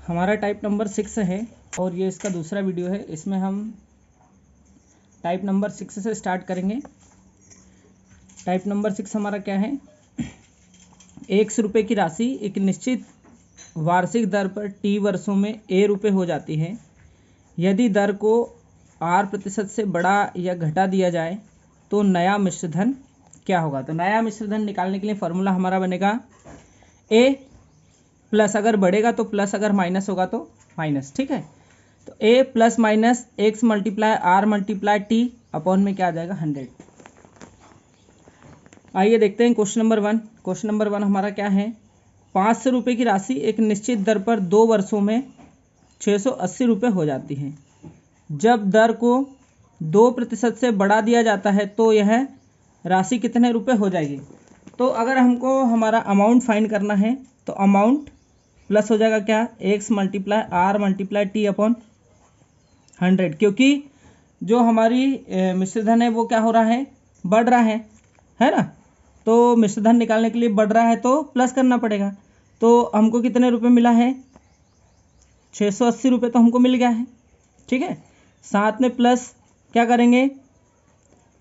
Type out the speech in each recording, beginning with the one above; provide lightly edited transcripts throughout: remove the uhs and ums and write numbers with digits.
हमारा type number 6 है और ये इसका दूसरा वीडियो है। इसमें हम टाइप नंबर 6 से स्टार्ट करेंगे। टाइप नंबर 6 हमारा क्या है? 100 रुपये की राशि एक निश्चित वार्षिक दर पर टी वर्षों में ए रुपये हो जाती है। यदि दर को R% से बढ़ा या घटा दिया जाए तो नया मिश्रधन क्या होगा? तो नया मिश्रधन निकालने के लिए फॉर्मूला हमारा बनेगा ए प्लस, अगर बढ़ेगा तो प्लस, अगर माइनस होगा तो माइनस। ठीक है, तो A plus minus X multiply R multiply T upon में क्या आ जाएगा? 100। आइए देखते हैं क्वेश्चन नंबर 1। क्वेश्चन नंबर 1 हमारा क्या है? 500 रुपये की राशि एक निश्चित दर पर 2 वर्षों में 680 रुपये हो जाती है। जब दर को 2% से बढ़ा दिया जाता है तो यह राशि कितने रुपये हो जाएगी? तो अगर हमको हमारा अमाउंट फाइंड करना है तो अमाउंट प्लस हो जाएगा क्या? X multiply R multiply T upon 100, क्योंकि जो हमारी मिश्रधन है वो क्या हो रहा है? बढ़ रहा है ना। तो मिश्रधन निकालने के लिए बढ़ रहा है तो प्लस करना पड़ेगा। तो हमको कितने रुपए मिला है? 680 रुपये तो हमको मिल गया है। ठीक है, साथ में प्लस क्या करेंगे?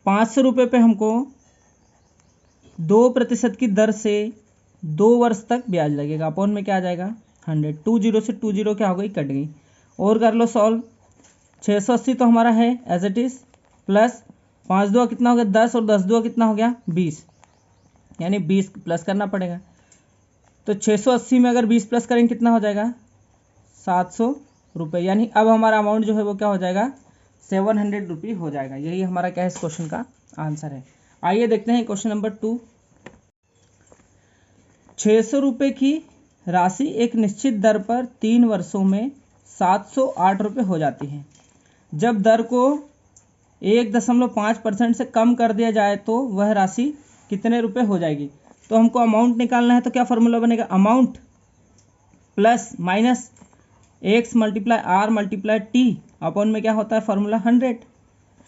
500 रुपये पे हमको 2% की दर से 2 वर्ष तक ब्याज लगेगा। अपॉन में क्या आ जाएगा? 100। 2 0 से 2 0 क्या हो गई? कट गई। और कर लो सॉल्व। 680 तो हमारा है एज इट इज़, प्लस 5 2 कितना हो गया? 10, और 10 2 कितना हो गया? 20, यानी 20 प्लस करना पड़ेगा। तो 680 में अगर 20 प्लस करेंगे कितना हो जाएगा? 700 रुपये। यानी अब हमारा अमाउंट जो है वो क्या हो जाएगा? 700 रुपये हो जाएगा। यही हमारा क्या है इस क्वेश्चन का आंसर है। आइए देखते हैं क्वेश्चन नंबर 2। 600 रुपये की राशि एक निश्चित दर पर 3 वर्षों में 708 रुपये हो जाती है। जब दर को 1.5% से कम कर दिया जाए तो वह राशि कितने रुपये हो जाएगी? तो हमको अमाउंट निकालना है तो क्या फॉर्मूला बनेगा? Amount plus minus X multiply R multiply T upon में क्या होता है फॉर्मूला? 100।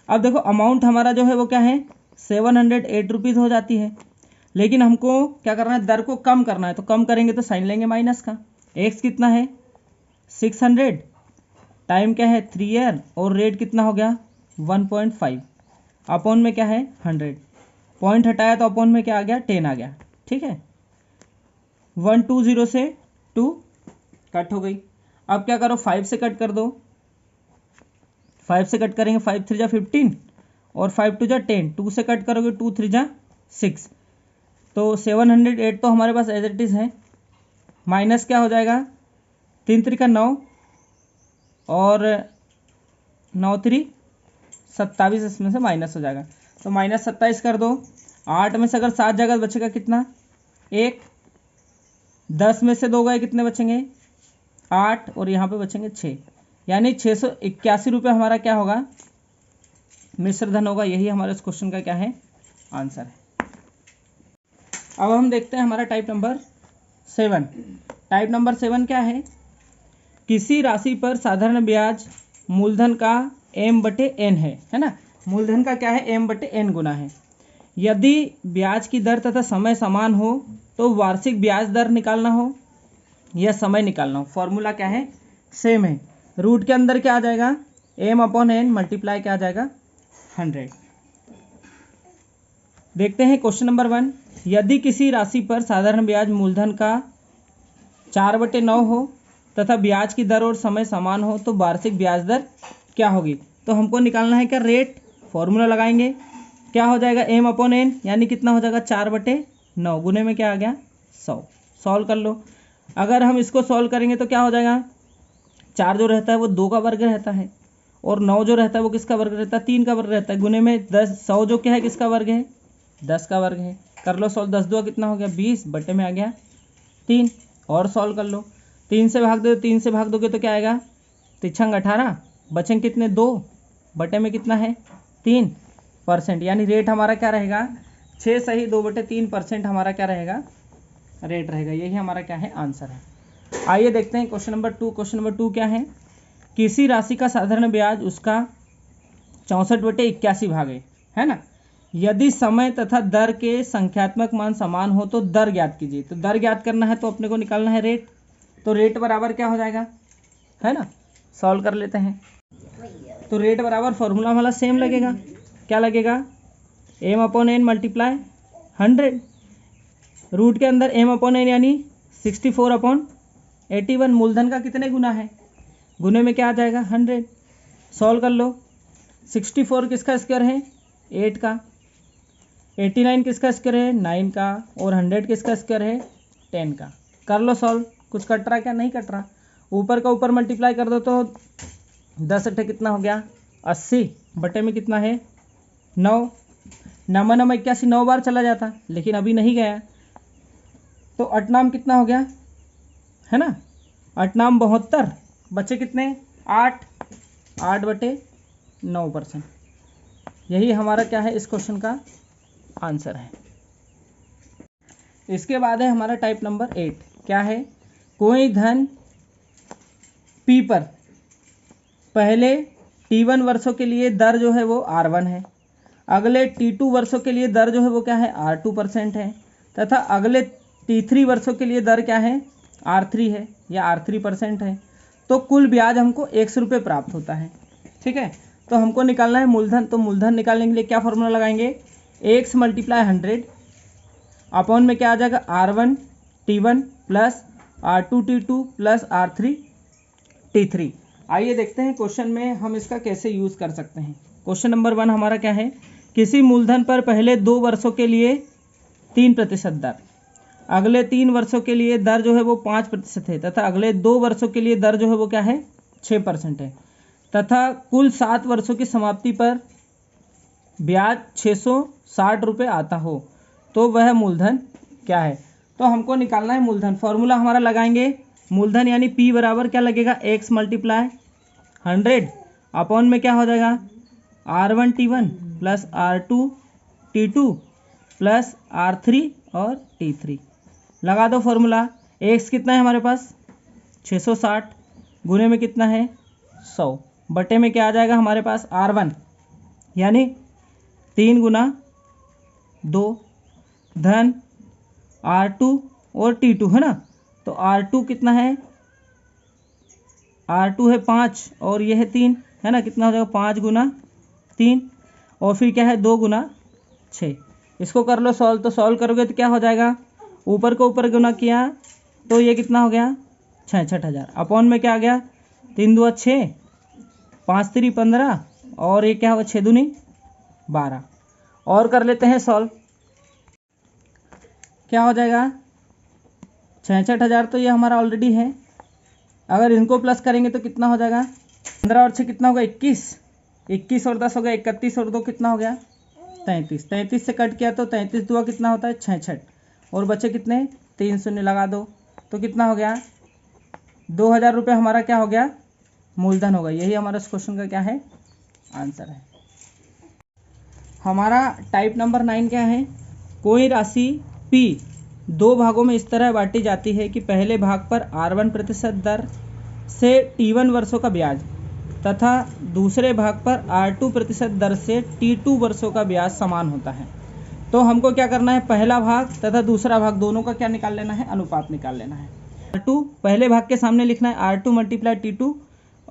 अब देखो अमाउंट हमारा जो है वो क्या है? 708 रुपीज़ हो जाती है, लेकिन हमको क्या करना है? दर को कम करना है। तो कम करेंगे तो साइन लेंगे माइनस का। एक्स कितना है? 600, टाइम क्या है? 3 ईयर, और रेट कितना हो गया? 1.5 अपॉन में क्या है? 100। पॉइंट हटाया तो अपॉन में क्या आ गया? 10 आ गया। ठीक है, 120 से 2 कट हो गई। अब क्या करो? 5 से कट कर दो। 5 से कट करेंगे, 5 3 जा 15 और 5 2 जा 10। 2 से कट करोगे, 2 3 जा 6। तो 708 तो हमारे पास एज इट इज़ है। माइनस क्या हो जाएगा? 3 3 का 9 और 9 3 27, इसमें से माइनस हो जाएगा। तो माइनस 27 कर दो। 8 में से अगर 7 जाएगा तो बचेगा कितना? 1। 10 में से 2 गए, कितने बचेंगे? 8, और यहाँ पे बचेंगे 6। यानी 681 रुपये हमारा क्या होगा? मिश्रधन होगा। यही हमारे इस क्वेश्चन का क्या है? आंसर है। अब हम देखते हैं हमारा टाइप नंबर 7। टाइप नंबर 7 क्या है? किसी राशि पर साधारण ब्याज मूलधन का m/n है ना। मूलधन का क्या है? m/n गुना है। यदि ब्याज की दर तथा समय समान हो तो वार्षिक ब्याज दर निकालना हो या समय निकालना हो, फॉर्मूला क्या है? सेम है। रूट के अंदर क्या आ जाएगा? m/n मल्टीप्लाई क्या आ जाएगा? 100। देखते हैं क्वेश्चन नंबर 1। यदि किसी राशि पर साधारण ब्याज मूलधन का 4/9 हो तथा ब्याज की दर और समय समान हो तो वार्षिक ब्याज दर क्या होगी? तो हमको निकालना है क्या? रेट। फॉर्मूला लगाएंगे, क्या हो जाएगा? m/n, यानी कितना हो जाएगा? 4/9 गुने में क्या आ गया? 100। सॉल्व कर लो। अगर हम इसको सॉल्व करेंगे तो क्या हो जाएगा? 4 जो रहता है वो 2 का वर्ग रहता है, और 9 जो रहता है वो किसका वर्ग रहता है? 3 का वर्ग रहता है। गुने में 10, 100 जो क्या है किसका वर्ग है? 10 का वर्ग है। कर लो सॉल्व। 10 2 कितना हो गया? 20, बटे में आ गया 3। और सॉल्व कर लो। 3 से भाग दो, 3 से भाग दोगे तो क्या आएगा? 3 18, बचेंगे कितने? 2, बटे में कितना है? 3%। यानी रेट हमारा क्या रहेगा? 6 सही 2/3% हमारा क्या रहेगा? रेट रहेगा। यही हमारा क्या है? आंसर है। आइए देखते हैं क्वेश्चन नंबर 2। क्वेश्चन नंबर 2 क्या है? किसी राशि का साधारण ब्याज उसका 64/81 भागे, है ना। यदि समय तथा दर के संख्यात्मक मान समान हो तो दर ज्ञात कीजिए। तो दर ज्ञात करना है तो अपने को निकालना है रेट। तो रेट बराबर क्या हो जाएगा? है ना। सॉल्व कर लेते हैं। तो रेट बराबर फॉर्मूला हमारा सेम लगेगा, क्या लगेगा, M upon N multiply 100, root के अंदर एम अपॉन एन यानी 64 अपॉन 81, मूलधन का कितने गुना है, गुने में क्या आ जाएगा 100। सॉल्व कर लो। 64 किसका स्क्वायर है 8 का, 89 किसका स्क्वायर है 9 का, और 100 किसका स्क्वायर है 10 का। कर लो सॉल्व। कुछ कट रहा क्या, नहीं कट रहा। ऊपर का ऊपर मल्टीप्लाई कर दो तो 10 अट्ठे कितना हो गया 80, बटे में कितना है 9, 9 81, 9 बार चला जाता लेकिन अभी नहीं गया। तो अटनाम कितना हो गया, है ना, अटनाम 72, बच्चे कितने 8, 8 बटे 9%। यही हमारा क्या है इस क्वेश्चन का आंसर है। इसके बाद है हमारा टाइप नंबर 8, क्या है, कोई धन P पर पहले T1 वर्षों के लिए दर जो है वो R1 है, अगले T2 वर्षों के लिए दर जो है वो क्या है R2% है, तथा अगले T3 वर्षों के लिए दर क्या है R3 है या R3% है। तो कुल ब्याज हमको 100 रुपये प्राप्त होता है। ठीक है, तो हमको निकालना है मूलधन। तो मूलधन निकालने के लिए क्या फॉर्मूला लगाएंगे, x मल्टीप्लाई 100 अपॉन में क्या आ जाएगा R1 T1 plus R2 T2 plus R3 T3। आइए देखते हैं क्वेश्चन में हम इसका कैसे यूज़ कर सकते हैं। क्वेश्चन नंबर 1 हमारा क्या है, किसी मूलधन पर पहले 2 वर्षों के लिए 3% दर, अगले 3 वर्षों के लिए दर जो है वो 5% है, तथा अगले 2 वर्षों के लिए दर जो है वो क्या है 6% है, तथा कुल 7 वर्षों की समाप्ति पर ब्याज 660 रुपये आता हो, तो वह मूलधन क्या है। तो हमको निकालना है मूलधन। फॉर्मूला हमारा लगाएंगे, मूलधन यानी P बराबर क्या लगेगा x मल्टीप्लाई 100 अपॉन में क्या हो जाएगा R1 T1 plus R2 T2 plus R3 और T3। लगा दो फॉर्मूला। x कितना है हमारे पास 660, गुने में कितना है 100, बटे में क्या आ जाएगा हमारे पास R1 यानी 3 गुना 2 धन R2 और T2 है ना। तो R2 कितना है, R2 है 5 और ये है 3, है ना, कितना हो जाएगा 5 गुना 3 और फिर क्या है 2 गुना 6। इसको कर लो सॉल्व। तो सॉल्व करोगे तो क्या हो जाएगा, ऊपर को ऊपर गुना किया तो ये कितना हो गया 66,000 अपॉन में क्या आ गया 3 2 6, 5 3 15 और ये क्या होगा 6 दूनी 12। और कर लेते हैं सॉल्व। क्या हो जाएगा 66,000, तो ये हमारा ऑलरेडी है। अगर इनको प्लस करेंगे तो कितना हो जाएगा 15 और 6 कितना होगा 21, 21 और 10 हो गया 31 और 2 कितना हो गया 33, 33 से कट किया तो 33 दुआ कितना होता है 66 और बचे कितने 3 शून्य लगा दो तो कितना हो गया 2000 रुपये हमारा क्या हो गया मूलधन होगा। यही हमारा इस क्वेश्चन का क्या है आंसर है। हमारा टाइप नंबर 9 क्या है, कोई राशि P 2 भागों में इस तरह बांटी जाती है कि पहले भाग पर R1% दर से T1 वर्षों का ब्याज तथा दूसरे भाग पर R2% दर से T2 वर्षों का ब्याज समान होता है। तो हमको क्या करना है, पहला भाग तथा दूसरा भाग दोनों का क्या निकाल लेना है, अनुपात निकाल लेना है। R2 पहले भाग के सामने लिखना है R2 मल्टीप्लाई T2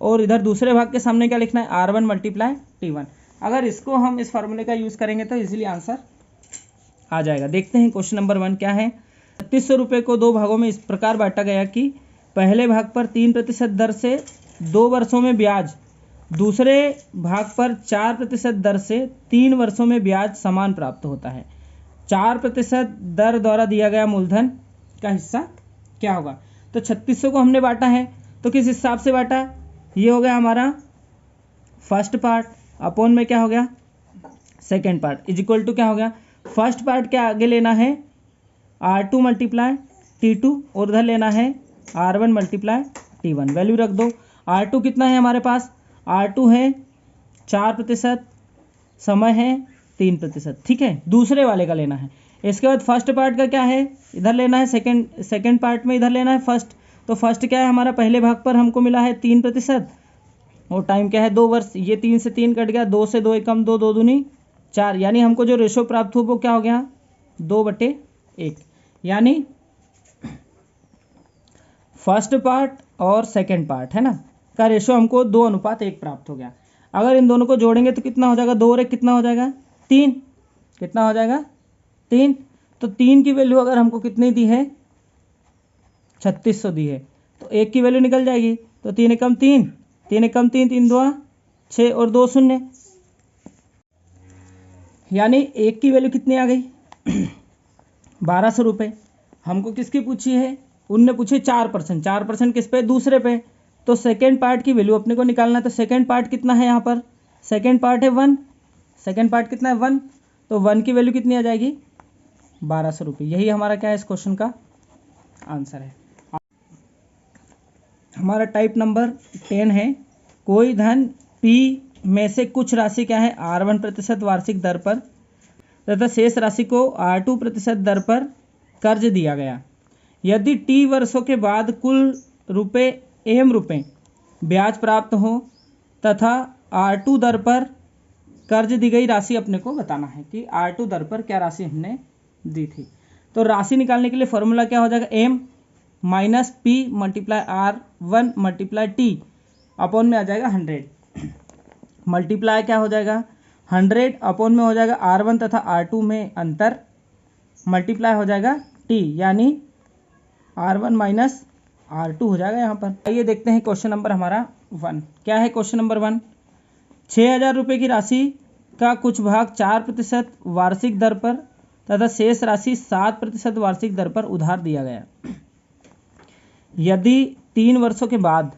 और इधर दूसरे भाग के सामने क्या लिखना है R1 मल्टीप्लाई T1। अगर इसको हम इस फार्मूले का यूज़ करेंगे तो इजीली आंसर आ जाएगा। देखते हैं क्वेश्चन नंबर 1 क्या है। 3600 रुपये को 2 भागों में इस प्रकार बांटा गया कि पहले भाग पर 3% दर से 2 वर्षों में ब्याज, दूसरे भाग पर 4% दर से 3 वर्षों में ब्याज समान प्राप्त होता है। 4% दर द्वारा दिया गया मूलधन का हिस्सा क्या होगा। तो 3600 को हमने बांटा है तो किस हिसाब से बांटा, ये हो गया हमारा फर्स्ट पार्ट अपॉन में क्या हो गया second part is equal to क्या हो गया, फर्स्ट पार्ट के आगे लेना है R2 मल्टीप्लाई T2 और उधर लेना है R1 मल्टीप्लाई T1। वैल्यू रख दो। R2 कितना है हमारे पास, R2 है 4%, समय है 3%, ठीक है, दूसरे वाले का लेना है। इसके बाद फर्स्ट पार्ट का क्या है, इधर लेना है सेकेंड पार्ट में इधर लेना है फर्स्ट। तो फर्स्ट क्या है हमारा, पहले भाग पर हमको मिला है 3% और टाइम क्या है 2 वर्ष। ये 3 से 3 कट गया, 2 से 2 कम 2, 2 दूनी 4, यानी हमको जो रेशो प्राप्त हुआ वो क्या हो गया 2/1, यानी फर्स्ट पार्ट और सेकंड पार्ट, है ना। का रेशो हमको 2:1 प्राप्त हो गया। अगर इन दोनों को जोड़ेंगे तो कितना हो जाएगा, 2 और 1 कितना हो जाएगा, 3। कितना हो जाएगा, 3। तो 3 की वैल्यू अगर हमको कितनी दी है, 3600 दी है, तो 1 की वैल्यू निकल जाएगी। तो 3 एकम 3, 3 एकम 3, 3 2 6 और 2 0, यानी 1 की वैल्यू कितनी आ गई 1200 रुपये। हमको किसकी पूछी है, उनने पूछे 4%, 4% किस पे, दूसरे पे। तो सेकेंड पार्ट की वैल्यू अपने को निकालना है। तो सेकेंड पार्ट कितना है यहाँ पर, सेकेंड पार्ट है 1, सेकेंड पार्ट कितना है 1, तो 1 की वैल्यू कितनी आ जाएगी 1200 रुपये। यही हमारा क्या है इस क्वेश्चन का आंसर है। हमारा टाइप नंबर 10 है, कोई धन P में से कुछ राशि क्या है R1% वार्षिक दर पर तथा शेष राशि को R2% दर पर कर्ज दिया गया। यदि T वर्षों के बाद कुल रुपये ब्याज प्राप्त हो तथा R2 दर पर कर्ज दी गई राशि अपने को बताना है कि R2 दर पर क्या राशि हमने दी थी। तो राशि निकालने के लिए फॉर्मूला क्या हो जाएगा, M minus P multiply R1 multiply T upon में आ जाएगा 100, मल्टीप्लाई क्या हो जाएगा 100 अपॉन में हो जाएगा R1 तथा R2 में अंतर, मल्टीप्लाई हो जाएगा T यानी R1 माइनस R2 हो जाएगा यहाँ पर। आइए देखते हैं क्वेश्चन नंबर हमारा 1 क्या है। क्वेश्चन नंबर 1, 6000 रुपये की राशि का कुछ भाग 4% वार्षिक दर पर तथा शेष राशि 7% वार्षिक दर पर उधार दिया गया। यदि 3 वर्षों के बाद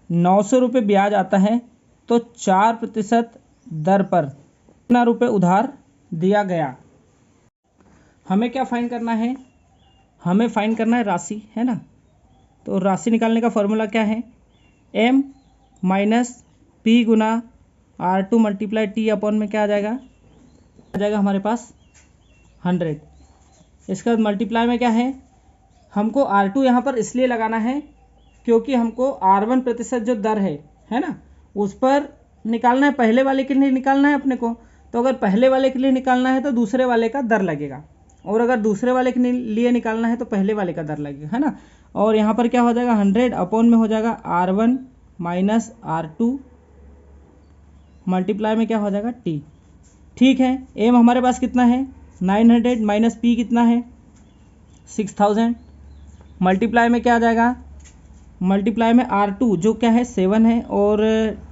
900 रुपये ब्याज आता है तो 4% दर पर कितना रुपये उधार दिया गया। हमें क्या फाइंड करना है, हमें फाइंड करना है राशि, है ना। तो राशि निकालने का फॉर्मूला क्या है, M माइनस P गुना R2 मल्टीप्लाई T अपॉन में क्या आ जाएगा हमारे पास 100। इसका मल्टीप्लाई में क्या है, हमको R2 यहाँ पर इसलिए लगाना है क्योंकि हमको R1% जो दर है ना, उस पर निकालना है, पहले वाले के लिए निकालना है अपने को। तो अगर पहले वाले के लिए निकालना है तो दूसरे वाले का दर लगेगा, और अगर दूसरे वाले के लिए निकालना है तो पहले वाले का दर लगेगा, है ना। और यहाँ पर क्या हो जाएगा 100 अपॉन में हो जाएगा R1 माइनस R2 मल्टीप्लाई में क्या हो जाएगा T। ठीक है, M हमारे पास कितना है 900 माइनस P कितना है 6000, मल्टीप्लाई में क्या आ जाएगा, मल्टीप्लाई में R2 जो क्या है 7 है और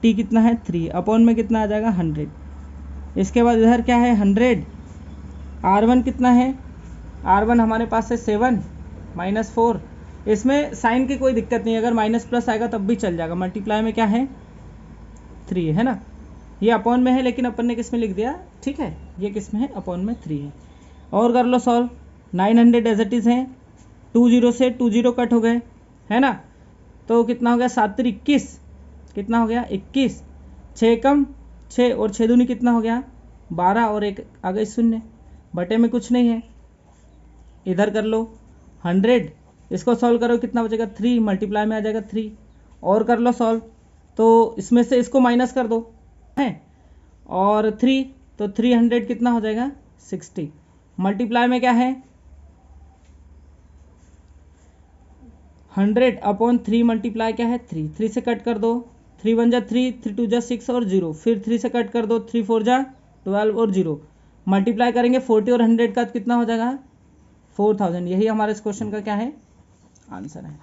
T कितना है 3 अपॉन में कितना आ जाएगा 100। इसके बाद इधर क्या है 100, R1 कितना है, R1 हमारे पास है 7 माइनस 4, इसमें साइन की कोई दिक्कत नहीं, अगर माइनस प्लस आएगा तब भी चल जाएगा। मल्टीप्लाई में क्या है 3 है ना, ये अपॉन में है लेकिन अपन ने किस में लिख दिया, ठीक है, ये किस में है अपॉन में 3 है। और कर लो सॉल्व, 900 एज इट इज़ है, 20 से 20 कट हो गए, है ना। तो कितना हो गया 7 21, कितना हो गया 21, 6 कम 6 और 6 दूनी कितना हो गया 12 और 1 आ गई 0, बटे में कुछ नहीं है। इधर कर लो 100, इसको सॉल्व करो कितना बचेगा 3, मल्टीप्लाई में आ जाएगा 3। और कर लो सॉल्व, तो इसमें से इसको माइनस कर दो है, और 3 तो 300 कितना हो जाएगा 60, मल्टीप्लाई में क्या है 100 अपॉन 3 मल्टीप्लाई क्या है 3, 3 से कट कर दो, 3 1 जा 3, 3 2 जा 6 और 0, फिर 3 से कट कर दो, 3 4 जा 12 और 0, मल्टीप्लाई करेंगे 40 और 100 का कितना हो जाएगा 4000। यही हमारे इस क्वेश्चन का क्या है आंसर है।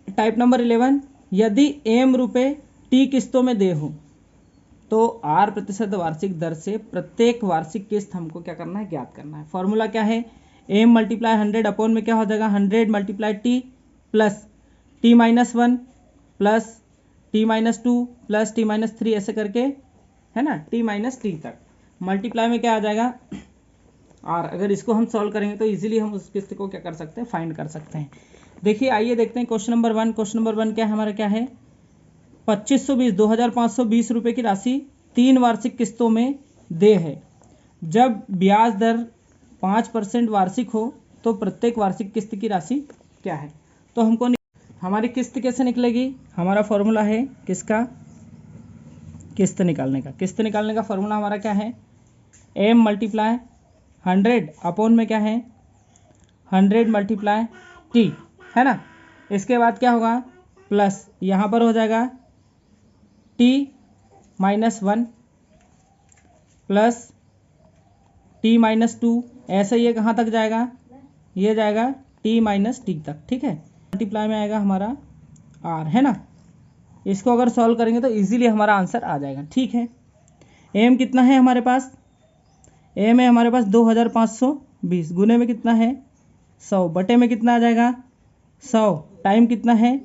टाइप नंबर 11, यदि M रुपये T किस्तों में दे हो तो R% वार्षिक दर से प्रत्येक वार्षिक किस्त हमको क्या करना है ज्ञात करना है। फॉर्मूला क्या है, M मल्टीप्लाई 100 अपॉन में क्या हो जाएगा 100 multiply T plus T minus 1 plus T minus 2 plus T minus 3 ऐसे करके, है ना, T माइनस T तक। मल्टीप्लाई में क्या आ जाएगा R। अगर इसको हम सॉल्व करेंगे तो इजीली हम उस किस्त को क्या कर सकते हैं फाइंड कर सकते हैं। देखिए आइए देखते हैं क्वेश्चन नंबर 1। क्वेश्चन नंबर 1 क्या है हमारा, क्या है 2520 रुपये की राशि 3 वार्षिक किस्तों में दे है। जब ब्याज दर 5% वार्षिक हो तो प्रत्येक वार्षिक किस्त की राशि क्या है। तो हमको हमारी किस्त कैसे निकलेगी, हमारा फॉर्मूला है किसका, किस्त निकालने का। किस्त निकालने का फॉर्मूला हमारा क्या है, M मल्टीप्लाई 100 अपॉन में क्या है 100 मल्टीप्लाई T, है ना। इसके बाद क्या होगा प्लस यहाँ पर हो जाएगा t-1 प्लस t-2, ऐसे ये कहाँ तक जाएगा, ये जाएगा t-t तक, ठीक है। मल्टीप्लाई में आएगा हमारा r, है ना। इसको अगर सॉल्व करेंगे तो इजीली हमारा आंसर आ जाएगा, ठीक है। एम कितना है हमारे पास, एम है हमारे पास 2520, गुने में कितना है 100, बटे में कितना आ जाएगा 100, टाइम कितना है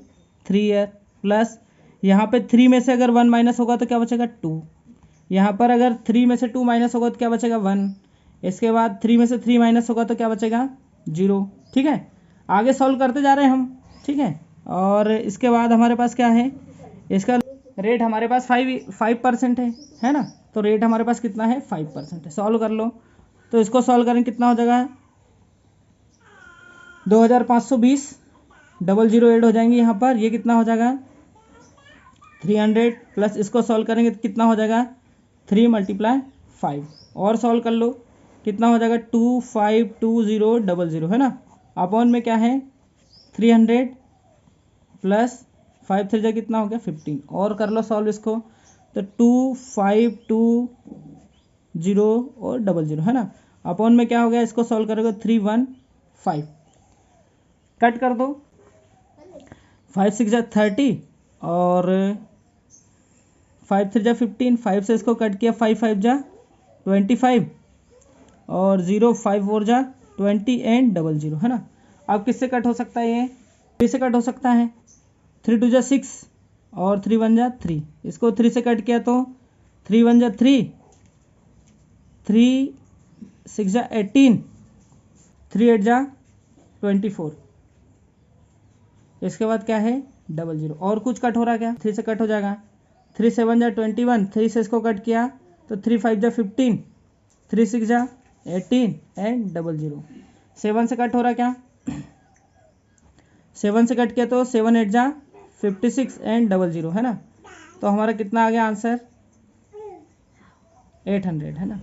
3 ईयर, प्लस यहाँ पे 3 में से अगर 1 माइनस होगा तो क्या बचेगा 2, यहाँ पर अगर 3 में से 2 माइनस होगा तो क्या बचेगा 1, इसके बाद 3 में से 3 माइनस होगा तो क्या बचेगा 0, ठीक है। आगे सॉल्व करते जा रहे हैं हम, ठीक है। और इसके बाद हमारे पास क्या है, इसका रेट हमारे पास 5% है ना। तो रेट हमारे पास कितना है 5% है। सॉल्व कर लो, तो इसको सॉल्व करें कितना हो जाएगा 2520, 00 ऐड हो जाएंगे यहाँ पर, ये कितना हो जाएगा 300, प्लस इसको सॉल्व करेंगे तो कितना हो जाएगा 3 × 5, और सॉल्व कर लो कितना हो जाएगा 252000, है ना। अपॉन में क्या है 300 प्लस 5 3 कितना हो गया 15, और कर लो सॉल्व इसको तो 2520 और 00, है ना। अपॉन में क्या हो गया, इसको सॉल्व करोगे 315, कट कर दो 5 6 30 और 5 3 15, 5 से इसको कट किया 5 5 25 और 0 5 4 20 एंड 00, है ना। अब किससे कट हो सकता है, ये 3 से कट हो सकता है, 3 2 6 और 3 1 3, इसको 3 से कट किया तो 3 1 3, 3 6 18, 3 8 24, इसके बाद क्या है 00, और कुछ कट हो रहा है क्या, 3 से कट हो जाएगा, 3 7 21, 3 से इसको कट किया तो 3 5 15, 3 6 18 एंड 00, 7 से कट हो रहा है क्या, 7 से कट किया तो 7 8 56 एंड 00, है ना। तो हमारा कितना आ गया आंसर 800, है ना,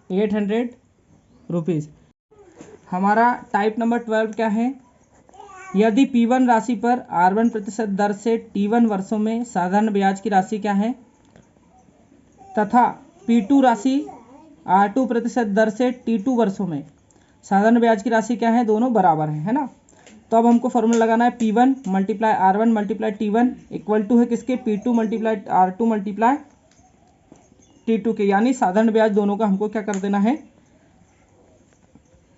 800 रुपीज़। हमारा टाइप नंबर 12 क्या है, यदि P1 राशि पर R1% दर से T1 वर्षों में साधारण ब्याज की राशि क्या है, तथा P2 राशि R2% दर से T2 वर्षों में साधारण ब्याज की राशि क्या है, दोनों बराबर है ना। तो अब हमको फॉर्मूला लगाना है P1 × R1 × T1 equal to है किसके, P2 × R2 × T2 के, यानी साधारण ब्याज दोनों का हमको क्या कर देना है,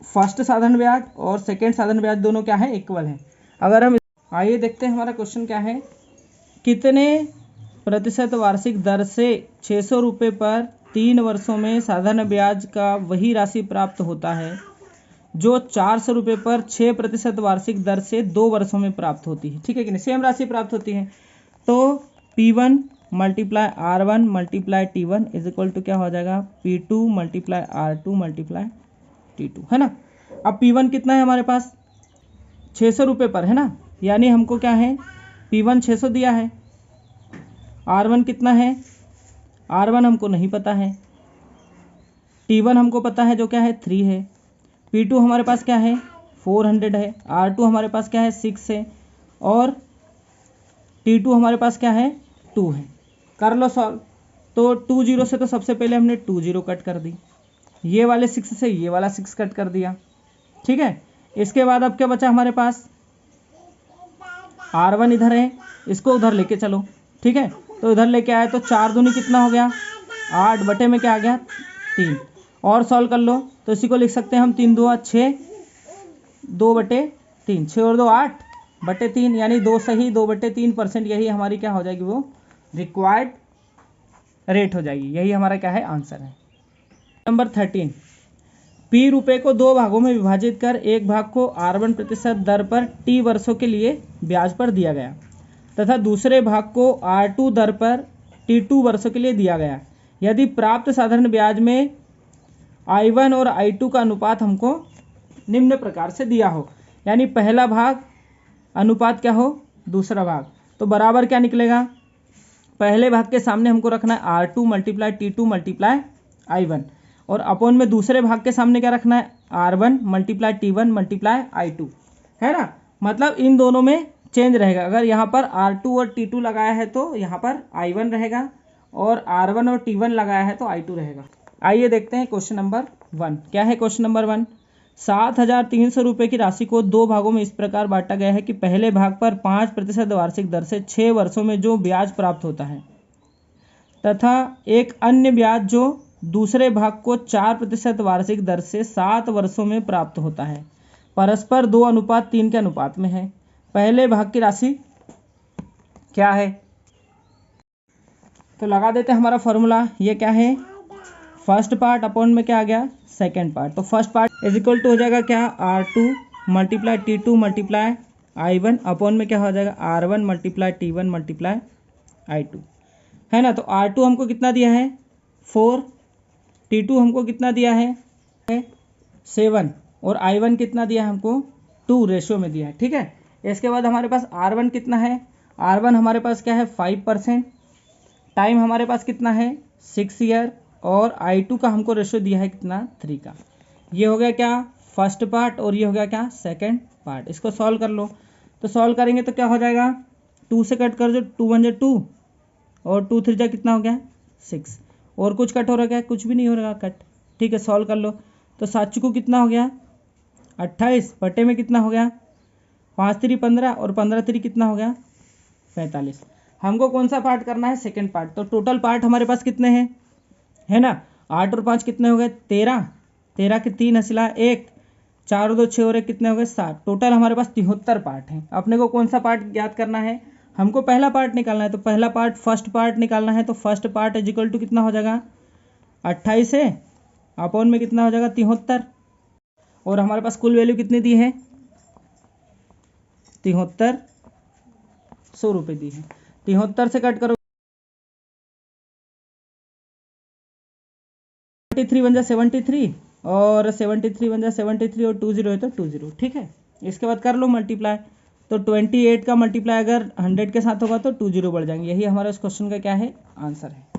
फर्स्ट साधारण ब्याज और सेकेंड साधारण ब्याज दोनों क्या है, इक्वल है। अगर हम आइए देखते हैं हमारा क्वेश्चन क्या है, कितने प्रतिशत वार्षिक दर से 600 रुपये पर 3 वर्षों में साधारण ब्याज का वही राशि प्राप्त होता है जो 400 रुपये पर 6% वार्षिक दर से 2 वर्षों में प्राप्त होती है, ठीक है कि नहीं, सेम राशि प्राप्त होती है। तो P1 × R1 × T1 is equal to क्या हो जाएगा P2 × R2 × T2, है ना। अब P1 कितना है हमारे पास 600 रुपये पर, है ना, यानी हमको क्या है P1 600 दिया है, R1 कितना है, R1 हमको नहीं पता है, T1 हमको पता है जो क्या है 3 है, P2 हमारे पास क्या है 400 है, R2 हमारे पास क्या है 6 है, और T2 हमारे पास क्या है 2 है। कर लो सॉल्व, तो 2 0 से तो सबसे पहले हमने 2 0 कट कर दी, ये वाले 6 से ये वाला 6 कट कर दिया, ठीक है। इसके बाद अब क्या बचा हमारे पास, R1 इधर है, इसको उधर लेके चलो, ठीक है। तो इधर लेके आए तो 4 दूनी कितना हो गया 8, बटे में क्या आ गया 3, और सॉल्व कर लो तो इसी को लिख सकते हैं हम 3 2 6, 2/3, 6 और 2 8 बटे 3, यानी 2 सही 2/3%, यही हमारी क्या हो जाएगी, वो रिक्वायर्ड रेट हो जाएगी, यही हमारा क्या है आंसर है। नंबर 13, P रुपये को 2 भागों में विभाजित कर एक भाग को R1% दर पर T वर्षों के लिए ब्याज पर दिया गया तथा दूसरे भाग को R2 दर पर T2 वर्षों के लिए दिया गया। यदि प्राप्त साधारण ब्याज में I1 और I2 का अनुपात हमको निम्न प्रकार से दिया हो, यानी पहला भाग अनुपात क्या हो दूसरा भाग, तो बराबर क्या निकलेगा, पहले भाग के सामने हमको रखना है R2 × T2 × I1, और अपॉन में दूसरे भाग के सामने क्या रखना है R1 × T1 × I2, है ना। मतलब इन दोनों में चेंज रहेगा। अगर यहाँ पर R2 और T2 लगाया है तो यहाँ पर I1 रहेगा, और R1 और T1 लगाया है तो I2 रहेगा। आइए देखते हैं क्वेश्चन नंबर 1 क्या है। क्वेश्चन नंबर 1, 7,300 रुपये की राशि को 2 भागों में इस प्रकार बांटा गया है कि पहले भाग पर 5% वार्षिक दर से 6 वर्षों में जो ब्याज प्राप्त होता है तथा एक अन्य ब्याज जो दूसरे भाग को 4% वार्षिक दर से 7 वर्षों में प्राप्त होता है, परस्पर 2:3 के अनुपात में है। पहले भाग की राशि क्या है? तो लगा देते हैं हमारा फॉर्मूला। ये क्या है? फर्स्ट पार्ट अपॉन में क्या आ गया? Second part. तो first part is equal to हो जाएगा क्या? R2 multiply T2 multiply I1 upon में क्या हो जाएगा? R1 multiply T1 multiply I2, है ना। तो R2 हमको कितना दिया है? 4, T2 हमको कितना दिया है? 7, और I1 कितना दिया है हमको? 2 रेशियो में दिया है, ठीक है। इसके बाद हमारे पास R1 कितना है? R1 हमारे पास क्या है? 5%। टाइम हमारे पास कितना है? 6 ईयर, और I2 का हमको रेशियो दिया है कितना? 3 का। ये हो गया क्या? फर्स्ट पार्ट, और ये हो गया क्या? Second part. इसको सॉल्व कर लो। तो सॉल्व करेंगे तो क्या हो जाएगा? 2 से कट कर दो, 2 1 जा 2, और 2 3 जा कितना हो गया? 6। और कुछ कट हो रहा है? कुछ भी नहीं हो रहा कट, ठीक है। सॉल्व कर लो। तो 7 को कितना हो गया? 28 बटे में कितना हो गया? 5 3 15, और 15 3 कितना हो गया? 45। हमको कौन सा पार्ट करना है? Second part. तो टोटल पार्ट हमारे पास कितने हैं, है ना? 8 और 5 कितने हो गए? 13, 13 के 3 हसिला 1, 4 और 2 6 और 1 कितने हो गए? 7। टोटल हमारे पास 73 पार्ट हैं। अपने को कौन सा पार्ट ज्ञात करना है? हमको पहला पार्ट निकालना है। तो पहला पार्ट फर्स्ट पार्ट निकालना है। तो first part is equal to कितना हो जाएगा? 28 है, अपॉन में कितना हो जाएगा? 73। और हमारे पास कुल वैल्यू कितनी दी है? 7300 रुपये दी है। 73 से कट करो, 73 बन जा 73, और 73 बन जा 73, और 20 है तो 20, ठीक है। इसके बाद कर लो मल्टीप्लाई। तो 28 का मल्टीप्लाई अगर 100 के साथ होगा तो 20 बढ़ जाएंगे। यही हमारा इस क्वेश्चन का क्या है? आंसर है।